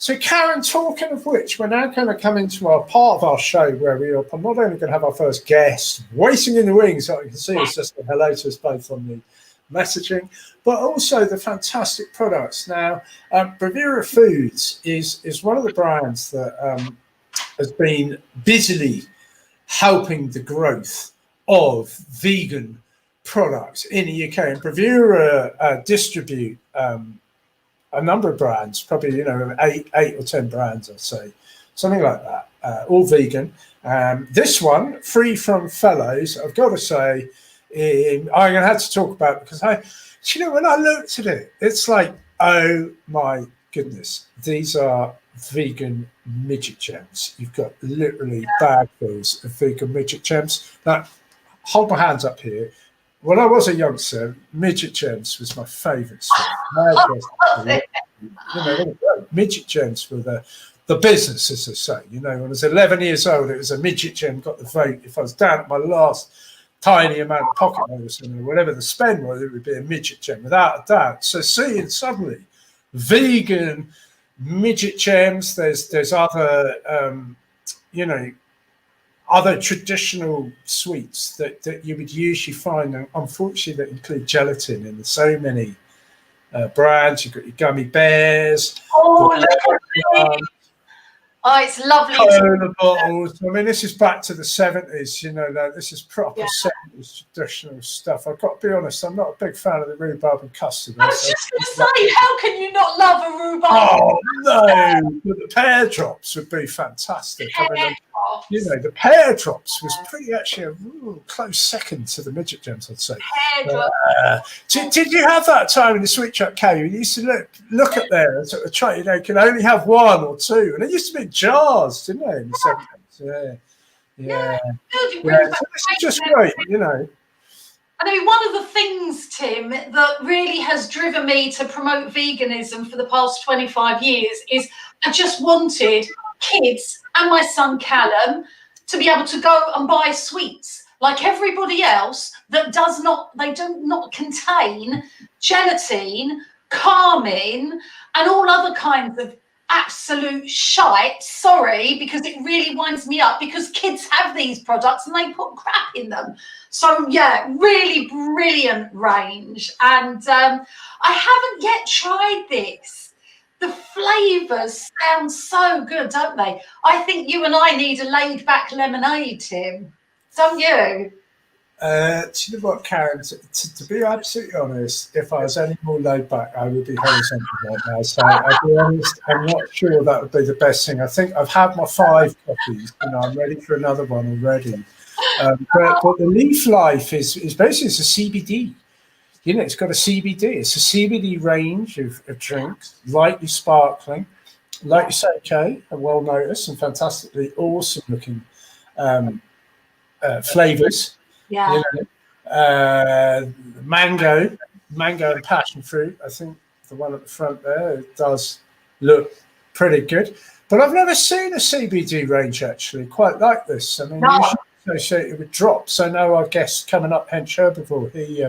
So, Karin, talking of which, we're now going to come into our part of our show where we are not only going to have our first guest waiting in the wings, so you can see us just say hello to us both on the messaging, but also the fantastic products. Now, Bravura Foods is one of the brands that has been busily helping the growth of vegan products in the UK. And Bravura distribute a number of brands, probably, 8 or 10 brands, I'd say, something like that, all vegan. This one, Free From Fellows, I've got to say, I'm going to have to talk about it because when I looked at it, it's like, oh my goodness, these are vegan midget gems. You've got literally bagfuls of vegan midget gems. Now, hold my hands up here. When I was a youngster, midget gems was my favourite stuff. Midget gems were the business, as I say. When I was 11 years old, it was a midget gem got the vote. If I was down at my last tiny amount of pocket money or whatever the spend was, it would be a midget gem, without a doubt. So seeing suddenly vegan midget gems, there's other, other traditional sweets that you would usually find, and unfortunately that include gelatin in so many brands. You've got your gummy bears. Oh, look at me. Oh, it's lovely. Cola bottles. I mean, this is back to the 70s, this is proper 70s traditional stuff. I've got to be honest, I'm not a big fan of the rhubarb and custard. I was just going to say, how can you not love a rhubarb? Oh, no. But the pear drops would be fantastic. The pear drops was pretty actually a close second to the midget gems, I'd say. Did you have that time in the sweet shop, Kay? You used to look at there and sort of try, you can only have one or two, and it used to be jars, didn't they, in the 70s? Yeah. So this is just great, I mean, one of the things, Tim, that really has driven me to promote veganism for the past 25 years is I just wanted kids and my son Callum to be able to go and buy sweets like everybody else that do not contain gelatine, carmine, and all other kinds of absolute shite. Sorry, because it really winds me up, because kids have these products and they put crap in them. So yeah, really brilliant range. And I haven't yet tried this. The flavours sound so good, don't they? I think you and I need a laid back lemonade, Tim. Don't you? Do you know what, Karin? To be absolutely honest, if I was any more laid back, I would be horizontal right now. So I'll be honest, I'm not sure that would be the best thing. I think I've had my 5 coffees. I'm ready for another one already. But the Leaf Life is basically it's a CBD. It's got a CBD. It's a CBD range of drinks, lightly sparkling, like you say, Kay, and well noticed and fantastically awesome looking flavours. Yeah. Mango and passion fruit. I think the one at the front there, it does look pretty good. But I've never seen a CBD range actually quite like this. I mean, usually associated with drops. I know our guest coming up, Hench Herbivore, he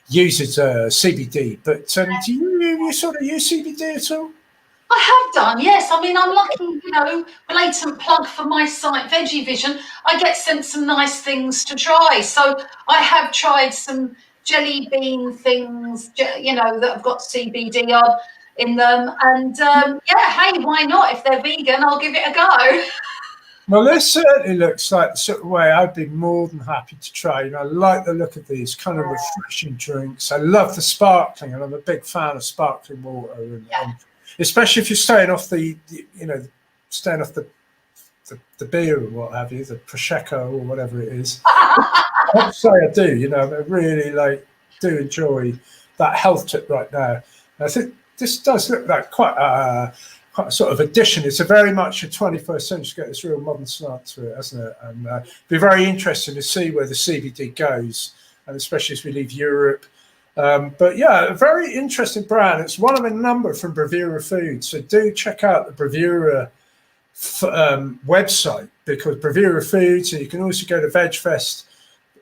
uses CBD. But do you sort of use CBD at all? I have done, yes. I mean, I'm lucky, blatant plug for my site, Veggie Vision. I get sent some nice things to try. So I have tried some jelly bean things, that have got CBD in them. And hey, why not? If they're vegan, I'll give it a go. Well, this certainly looks like the sort of way I'd be more than happy to try. I like the look of these kind of refreshing drinks. I love the sparkling, and I'm a big fan of sparkling water. And especially if you're staying off the beer or what have you, the prosecco or whatever it is. I have to say I do. I really do enjoy that health tip right now. And I think this does look like quite a sort of addition. It's a very much a 21st century, got this real modern slant to it, hasn't it? And be very interesting to see where the CBD goes, and especially as we leave Europe. But yeah, a very interesting brand. It's one of a number from Bravura Foods. So do check out the Bravura website, because Bravura Foods, and you can also go to VegFest.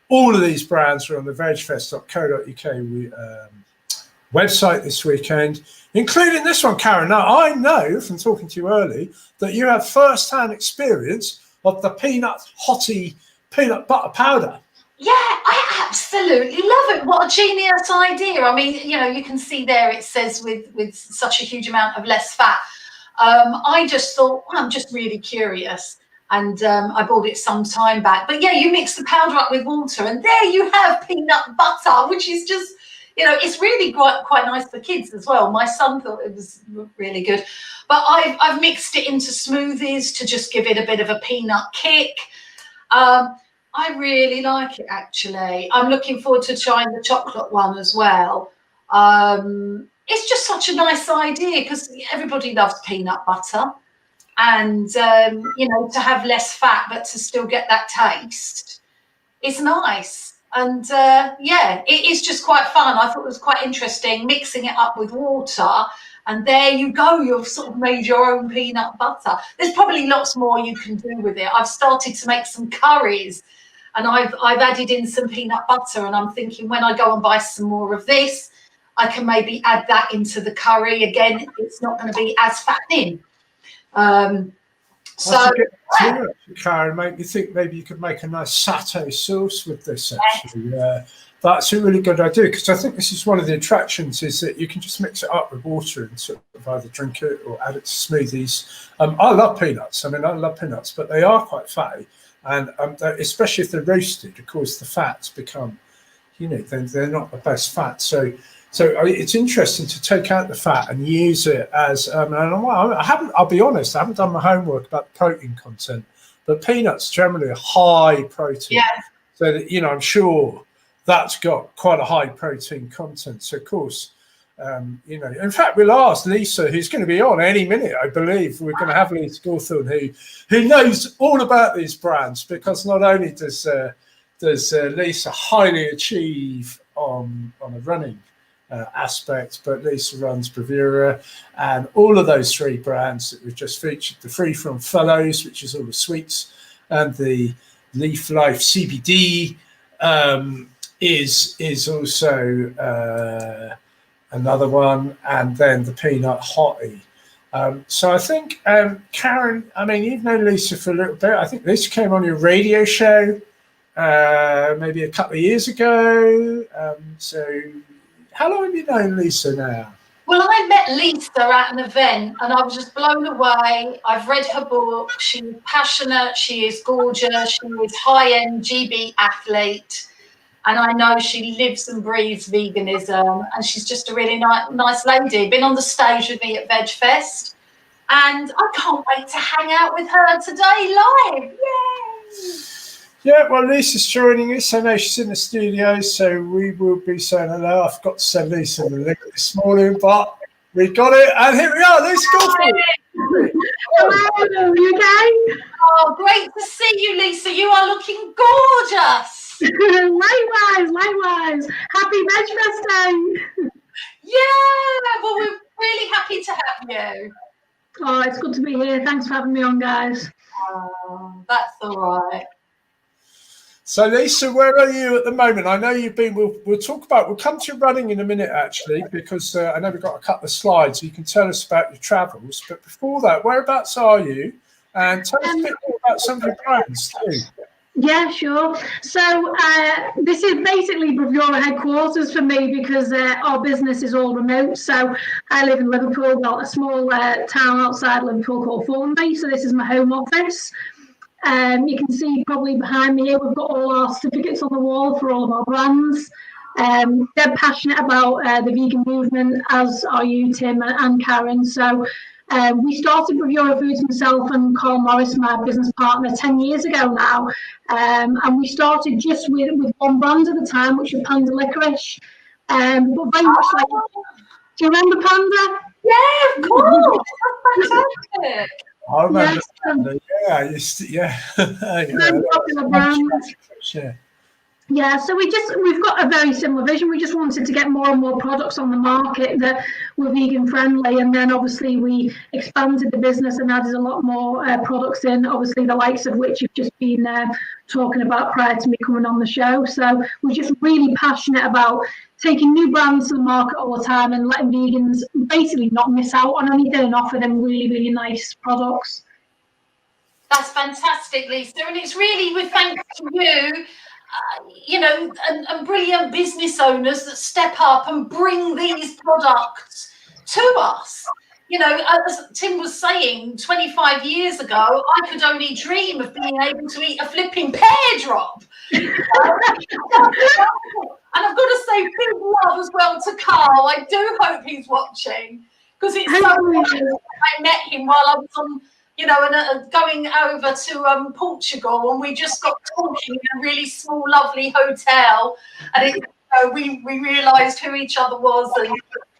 All of these brands are on the VegfestUK website this weekend, including this one, Karin. Now, I know from talking to you early that you have first-hand experience of the peanut butter powder. Yeah, I absolutely love it. What a genius idea. I mean, you know, you can see there it says with such a huge amount of less fat. I just thought, well, I'm just really curious. And I bought it some time back. But yeah, you mix the powder up with water and there you have peanut butter, which is just, you know, it's really quite nice for kids as well. My son thought it was really good. But I've mixed it into smoothies to just give it a bit of a peanut kick. I really like it, actually. I'm looking forward to trying the chocolate one as well. It's just such a nice idea because everybody loves peanut butter. And, you know, to have less fat but to still get that taste, it's nice. And, yeah, it is just quite fun. I thought it was quite interesting, mixing it up with water. And there you go, you've sort of made your own peanut butter. There's probably lots more you can do with it. I've started to make some curries and I've added in some peanut butter. And I'm thinking when I go and buy some more of this, I can maybe add that into the curry. Again, it's not going to be as fattening. So Karin, make me think maybe you could make a nice satay sauce with this, actually. That's a really good idea, because I think this is one of the attractions, is that you can just mix it up with water and sort of either drink it or add it to smoothies. I love peanuts. I mean, I love peanuts, but they are quite fatty. And especially if they're roasted, of course, the fats become, you know, they're not the best fat. So it's interesting to take out the fat and use it as, and I'll be honest, I haven't done my homework about the protein content, but peanuts generally are high protein. Yeah. So that, you know, I'm sure that's got quite a high protein content. So of course, you know, in fact, we'll ask Lisa, who's going to be on any minute, I believe. We're going to have Lisa Gawthorne, who knows all about these brands, because not only does Lisa highly achieve on a running aspect, but Lisa runs Bravura and all of those three brands that we've just featured, the Free From Fellows, which is all the sweets, and the Leaf Life CBD is also another one, and then the Peanut Hottie. So I think, Karin, I mean, you've known Lisa for a little bit. I think Lisa came on your radio show maybe a couple of years ago. So how long have you known Lisa now? Well, I met Lisa at an event and I was just blown away. I've read her book. She's passionate. She is gorgeous. She is high-end GB athlete. And I know she lives and breathes veganism. And she's just a really nice lady. Been on the stage with me at VegFest. And I can't wait to hang out with her today live. Yay! Yeah, well, Lisa's joining us. I know she's in the studio, so we will be saying hello. I forgot to send Lisa the link this morning, but we got it, and here we are. Lisa Gawthorne. Hello, you okay? Oh, great to see you, Lisa. You are looking gorgeous. Likewise. Happy VegFest Day. Yeah, well, we're really happy to have you. Oh, it's good to be here. Thanks for having me on, guys. Oh, that's all right. So, Lisa, where are you at the moment? I know you've been, we'll come to running in a minute, actually, because I know we've got a couple of slides. So you can tell us about your travels. But before that, whereabouts are you? And tell us a bit more about some of your brands, too. Yeah, sure. So this is basically Bravura headquarters for me, because our business is all remote. So I live in Liverpool, well, a small town outside Liverpool called Thornby. So this is my home office. You can see probably behind me here, we've got all our certificates on the wall for all of our brands. They're passionate about the vegan movement, as are you, Tim and Karin. So we started Bravura Foods, myself and Carl Morris, my business partner, 10 years ago now. And we started just with one brand at a time, which was Panda Licorice. But very much like, do you remember Panda? Yeah, of course. That's fantastic. I remember Panda. Yeah, I used to, yeah. Very popular brand. Yeah. Yeah, so we've got a very similar vision. We just wanted to get more and more products on the market that were vegan friendly, and then obviously we expanded the business and added a lot more products in, obviously the likes of which you've just been talking about prior to me coming on the show. So we're just really passionate about taking new brands to the market all the time and letting vegans basically not miss out on anything and offer them really, really nice products. That's fantastic, Lisa, and it's really with thanks to you, and brilliant business owners that step up and bring these products to us. As Tim was saying, 25 years ago, I could only dream of being able to eat a flipping pear drop. And I've got to say big love as well to Carl. I do hope he's watching, because it's so I met him while I was on, and going over to Portugal, and we just got talking in a really small, lovely hotel, and we realised who each other was. And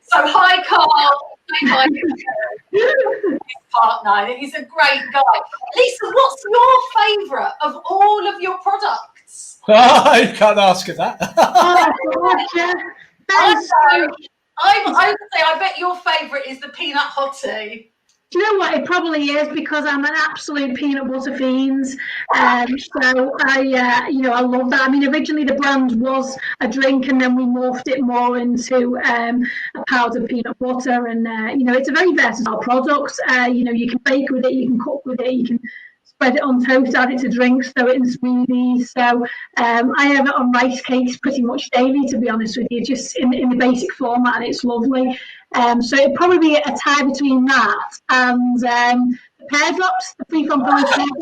so, hi, Carl. Hi, his partner. He's a great guy. Lisa, what's your favourite of all of your products? I can't ask her that. I would say I bet your favourite is the peanut hottie. Do you know what? It probably is, because I'm an absolute peanut butter fiend. So I love that. I mean, originally the brand was a drink, and then we morphed it more into a powdered peanut butter. And it's a very versatile product. You can bake with it, you can cook with it, you can spread it on toast, add it to drinks, throw it in smoothies. So I have it on rice cakes pretty much daily, to be honest with you, just in the basic format, and it's lovely. So it'd probably be a tie between that and the pear drops, the free-from pear drops.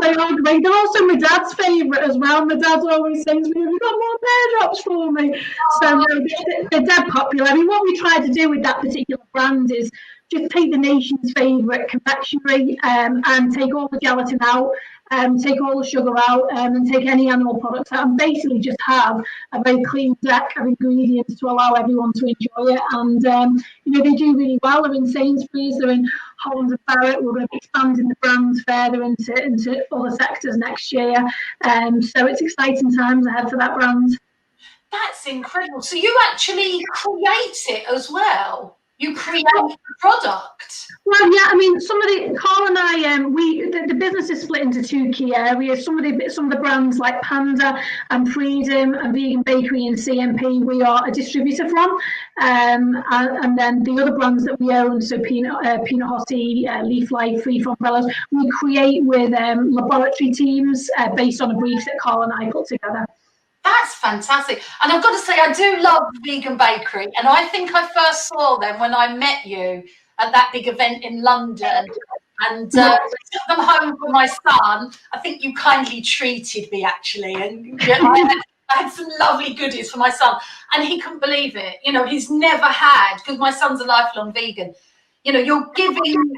They're also my dad's favourite as well. My dad always sends me, "Have you got more pear drops for me?" So they're dead popular. I mean, what we try to do with that particular brand is just take the nation's favourite confectionery and take all the gelatin out, take all the sugar out, and take any animal products out, and basically just have a very clean deck of ingredients to allow everyone to enjoy it. And they do really well. They're in Sainsbury's, they're in Holland and Barrett. We're going to be expanding the brands further into other sectors next year. So it's exciting times ahead for that brand. That's incredible. So you actually create it as well? You create the product? Well, yeah, I mean, Carl and I, the business is split into two key areas. Some of the brands like Panda and Freedom and Vegan Bakery and CMP, we are a distributor from. And then the other brands that we own, so Peanut Hottie, Leaf Life, Free From Fellows, we create with laboratory teams based on a brief that Carl and I put together. That's fantastic. And I've got to say, I do love Vegan Bakery. And I think I first saw them when I met you at that big event in London. And I took them home for my son. I think you kindly treated me, actually. And I had some lovely goodies for my son. And he couldn't believe it. He's never had, because my son's a lifelong vegan, you're giving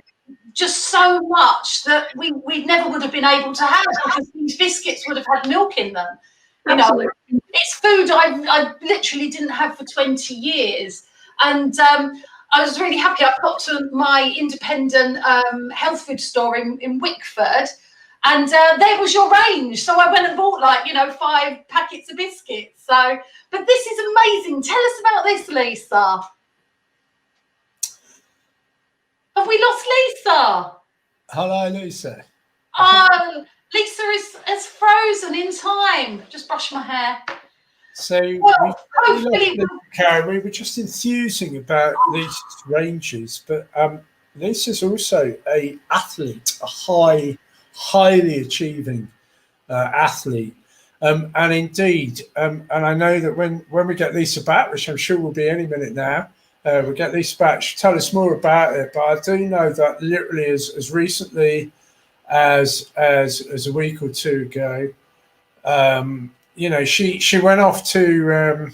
just so much that we never would have been able to have, because these biscuits would have had milk in them. It's food I literally didn't have for 20 years. And I was really happy. I got to my independent health food store in Wickford, and there was your range. So I went and bought 5 packets of biscuits. But this is amazing. Tell us about this, Lisa. Have we lost Lisa? Hello, Lisa. Oh, Lisa is frozen in time. Just brush my hair. So Karin, we were just enthusing about Lisa's ranges, but Lisa's also an athlete, a highly achieving athlete. And indeed, and I know that when we get Lisa back, which I'm sure will be any minute now, we'll get Lisa back. She'll tell us more about it. But I do know that literally as recently as a week or two ago, she went off to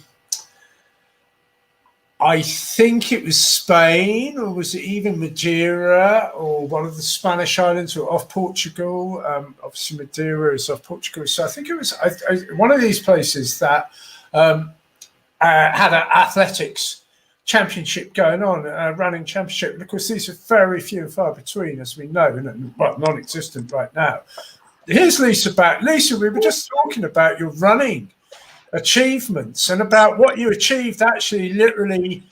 I think it was Spain, or was it even Madeira, or one of the Spanish islands, or off Portugal. Obviously Madeira is off Portugal, so I think it was one of these places that had an athletics championship going on, running championship. And of course, these are very few and far between, as we know, and well, non-existent right now. Here's Lisa back. Lisa, we were just talking about your running achievements and about what you achieved actually literally,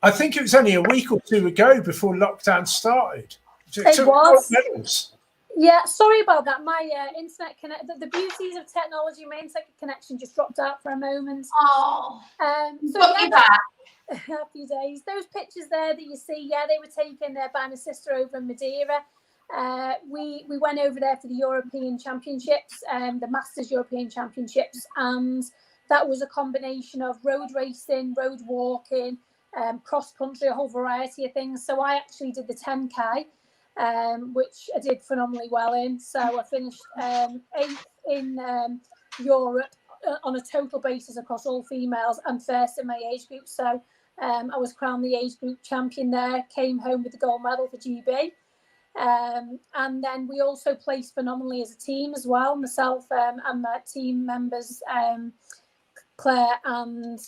I think it was only a week or two ago before lockdown started. It was. Yeah, sorry about that. My internet connect. The beauties of technology, my internet connection just dropped out for a moment. Oh, so got you back. Happy days. Those pictures there that you see, yeah, they were taken by my sister over in Madeira. We went over there for the European Championships, the Masters European Championships, and that was a combination of road racing, road walking, cross country, a whole variety of things. So I actually did the 10K. Which I did phenomenally well in. So I finished 8th in Europe on a total basis across all females and first in my age group. So I was crowned the age group champion there, came home with the gold medal for GB. And then we also placed phenomenally as a team as well, myself and my team members, Claire and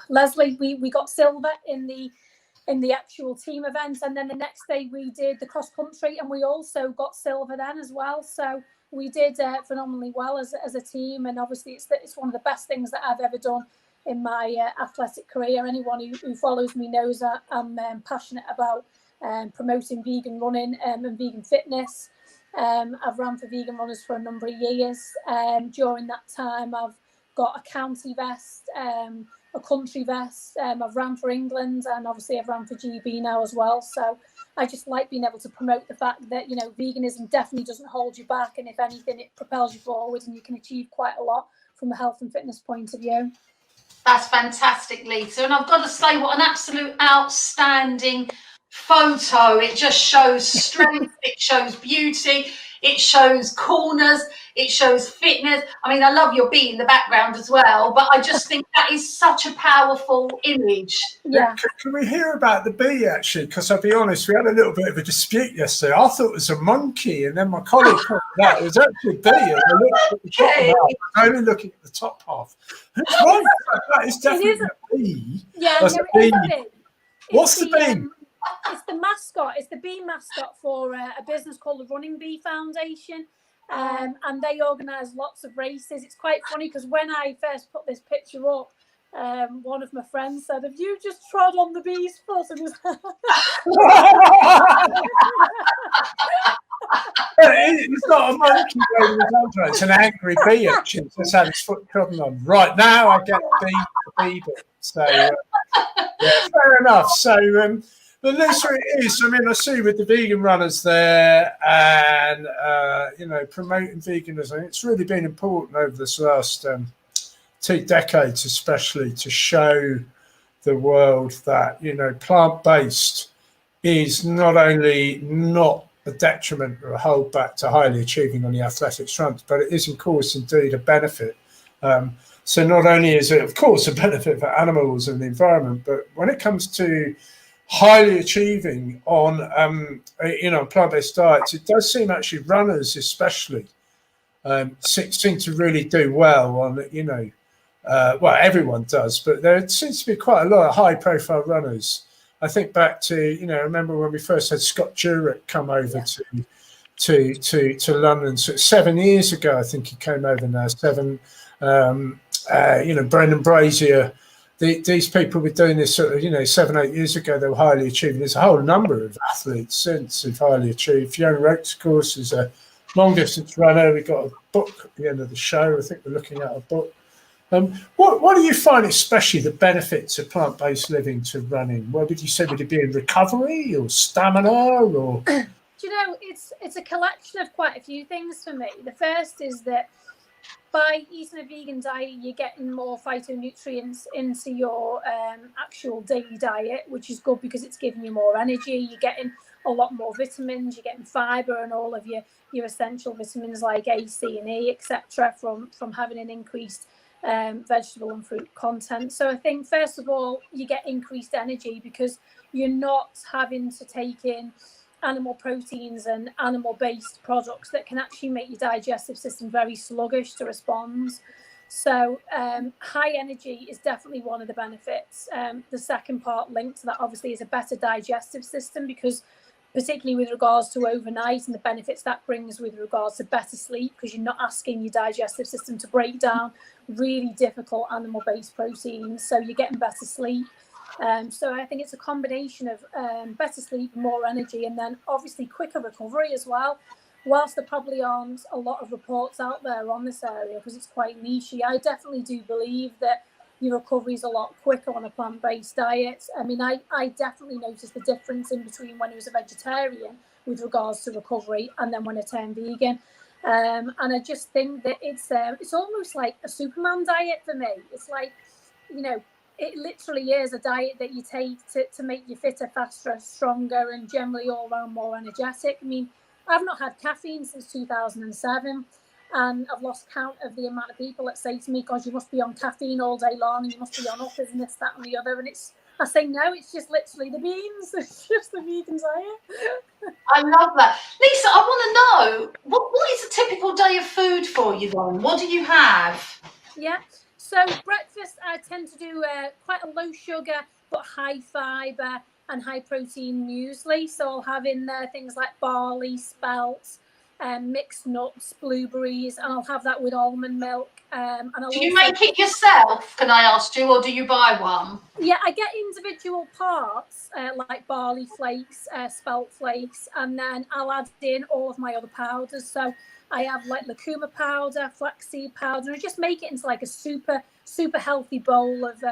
Leslie. We got silver in the actual team event, and then the next day we did the cross country and we also got silver then as well. So we did phenomenally well as a team, and obviously it's one of the best things that I've ever done in my athletic career. Anyone who follows me knows that I'm passionate about promoting vegan running and vegan fitness. I've run for Vegan Runners for a number of years. During that time I've got a county vest, a country vest. I've ran for England, and obviously I've ran for GB now as well. So I just like being able to promote the fact that, you know, veganism definitely doesn't hold you back, and if anything, it propels you forward, and you can achieve quite a lot from a health and fitness point of view. That's fantastic, Lisa. And I've got to say, what an absolute outstanding photo. It just shows strength, it shows beauty, it shows coolness, it shows fitness. I mean, I love your bee in the background as well, but I just think that is such a powerful image. Yeah. Can we hear about the bee, actually? Because I'll be honest, we had a little bit of a dispute yesterday. I thought it was a monkey, and then my colleague pointed out it was actually a bee. And I looked at the top half. I was only looking at the top half. Who's right? That is definitely a bee. Yeah, That's no, a bee. it is a bee. What's the bee? It's the mascot. It's the bee mascot for a business called the Running Bee Foundation, and they organise lots of races. It's quite funny because when I first put this picture up, one of my friends said, "Have you just trod on the bee's foot?" It's not a monkey, it's an angry bee. Actually, just had its foot trodden on. Right now, I get the bee bit. So, yeah, fair enough. So, but Lisa, it is. I mean, I see with the vegan runners there, and you know, promoting veganism. It's really been important over this last 2 decades, especially, to show the world that, you know, plant-based is not only not a detriment or a holdback to highly achieving on the athletics front, but it is, of course, indeed a benefit. So not only is it, of course, a benefit for animals and the environment, but when it comes to highly achieving on, you know, plant-based diets, it does seem actually runners especially seem to really do well on, you know, well, everyone does, but there seems to be quite a lot of high-profile runners. I think back to, you know, I remember when we first had Scott Jurek come over to London, so 7 years ago, I think he came over now, you know, Brendan Brazier. These people were doing this sort of, you know, 7, 8 years ago. They were highly achieving. There's a whole number of athletes since who've highly achieved. Fiona Oakes, of course, is a long-distance runner. We got a book at the end of the show. I think we're looking at a book. What do you find, especially the benefits of plant-based living to running? What would you say? Would it be in recovery or stamina, or? Do you know, it's a collection of quite a few things for me. The first is that by eating a vegan diet, you're getting more phytonutrients into your actual daily diet, which is good because it's giving you more energy. You're getting a lot more vitamins. You're getting fibre and all of your essential vitamins like A, C, and E, etc. from having an increased vegetable and fruit content. So I think first of all, you get increased energy because you're not having to take in animal proteins and animal based products that can actually make your digestive system very sluggish to respond. So high energy is definitely one of the benefits. The second part linked to that obviously is a better digestive system, because particularly with regards to overnight and the benefits that brings with regards to better sleep, because you're not asking your digestive system to break down really difficult animal-based proteins, so you're getting better sleep. So I think it's a combination of better sleep, more energy, and then obviously quicker recovery as well. Whilst there probably aren't a lot of reports out there on this area because it's quite niche, I definitely do believe that your recovery is a lot quicker on a plant-based diet. I mean, I definitely noticed the difference in between when I was a vegetarian with regards to recovery and then when I turned vegan. And I just think that it's almost like a Superman diet for me. It's like, you know, it literally is a diet that you take to make you fitter, faster, stronger, and generally all around more energetic. I mean, I've not had caffeine since 2007, and I've lost count of the amount of people that say to me, "God, you must be on caffeine all day long, and you must be on uppers and this, that, and the other." And I say, no, it's just literally the beans. It's just the vegan diet. I love that. Lisa, I want to know, what is a typical day of food for you then? What do you have? Yeah. So breakfast, I tend to do quite a low sugar but high fibre and high protein muesli. So I'll have in there things like barley, spelt, mixed nuts, blueberries, and I'll have that with almond milk. And I'll do you make it yourself, can I ask you, or do you buy one? Yeah, I get individual parts like barley flakes, spelt flakes, and then I'll add in all of my other powders. So I have like lucuma powder, flaxseed powder, and I just make it into like a super healthy bowl of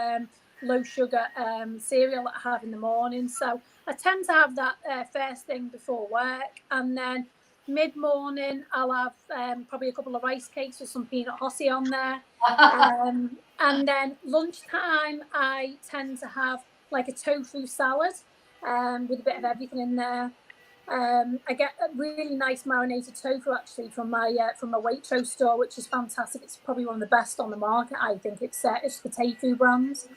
low sugar cereal that I have in the morning. So I tend to have that first thing before work, and then mid-morning I'll have probably a couple of rice cakes with some peanut hossie on there. And then lunchtime I tend to have like a tofu salad with a bit of everything in there. I get a really nice marinated tofu actually from my Waitrose store, which is fantastic. It's probably one of the best on the market. I think it's the tofu brands.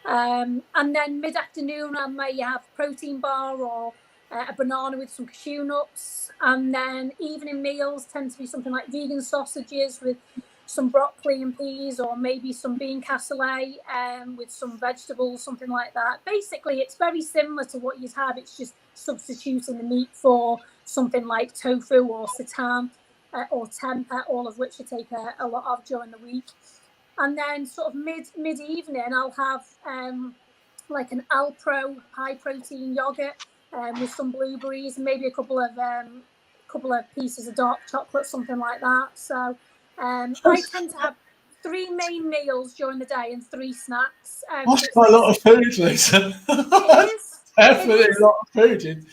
And then mid-afternoon I may have protein bar or a banana with some cashew nuts. And then evening meals tend to be something like vegan sausages with some broccoli and peas, or maybe some bean cassoulet with some vegetables, something like that. Basically, it's very similar to what you'd have. It's just substituting the meat for something like tofu or seitan or tempeh, all of which I take a lot of during the week. And then sort of mid-evening, I'll have like an Alpro high-protein yogurt with some blueberries and maybe a couple of pieces of dark chocolate, something like that. So I tend to have 3 main meals during the day and 3 snacks. That's quite a lot of food, Lisa. It is. Definitely a lot of food.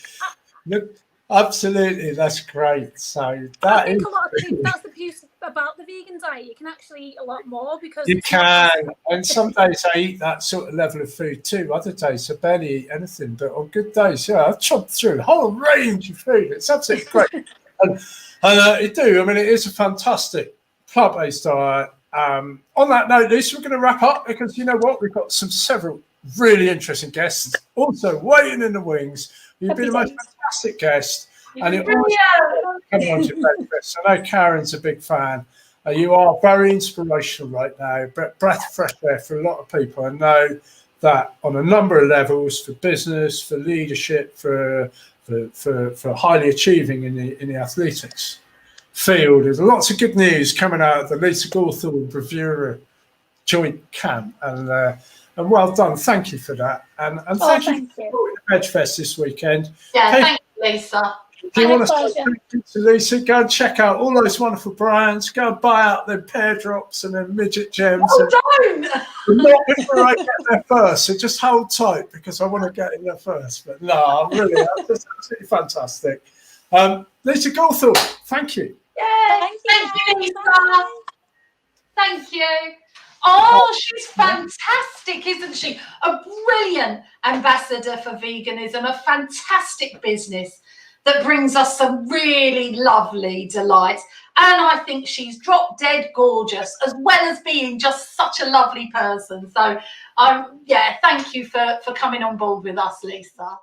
Look, absolutely, that's great. So I think a lot of people, that's the beauty about the vegan diet. You can actually eat a lot more because you can. And some days I eat that sort of level of food too. Other days I barely eat anything. But on good days, yeah, I've chopped through a whole range of food. It's absolutely great. and it do. I mean, it is a fantastic plant-based diet. On that note, Lisa, we're going to wrap up because you know what? We've got several really interesting guests also waiting in the wings. You've been the most fantastic guest. And it always come on to breakfast. I know Karin's a big fan. You are very inspirational right now. Breath of fresh air for a lot of people. I know that on a number of levels, for business, for leadership, for highly achieving in the athletics field. There's lots of good news coming out of the Lisa Gawthorne Bravura joint camp. And well done. Thank you for that. And thank you for supporting the VegFest this weekend. Yeah, thank you, Lisa. If you want to speak to Lisa, go and check out all those wonderful brands. Go and buy out their pear drops and their midget gems. Oh, don't! Not before I get there first. So just hold tight because I want to get in there first. But no, really, that's absolutely fantastic. Lisa Gawthorne, thank you. Yeah, thank you, Lisa. Thank you. Oh, she's fantastic, isn't she? A brilliant ambassador for veganism, a fantastic business that brings us some really lovely delights. And I think she's drop dead gorgeous, as well as being just such a lovely person. So, yeah, thank you for coming on board with us, Lisa.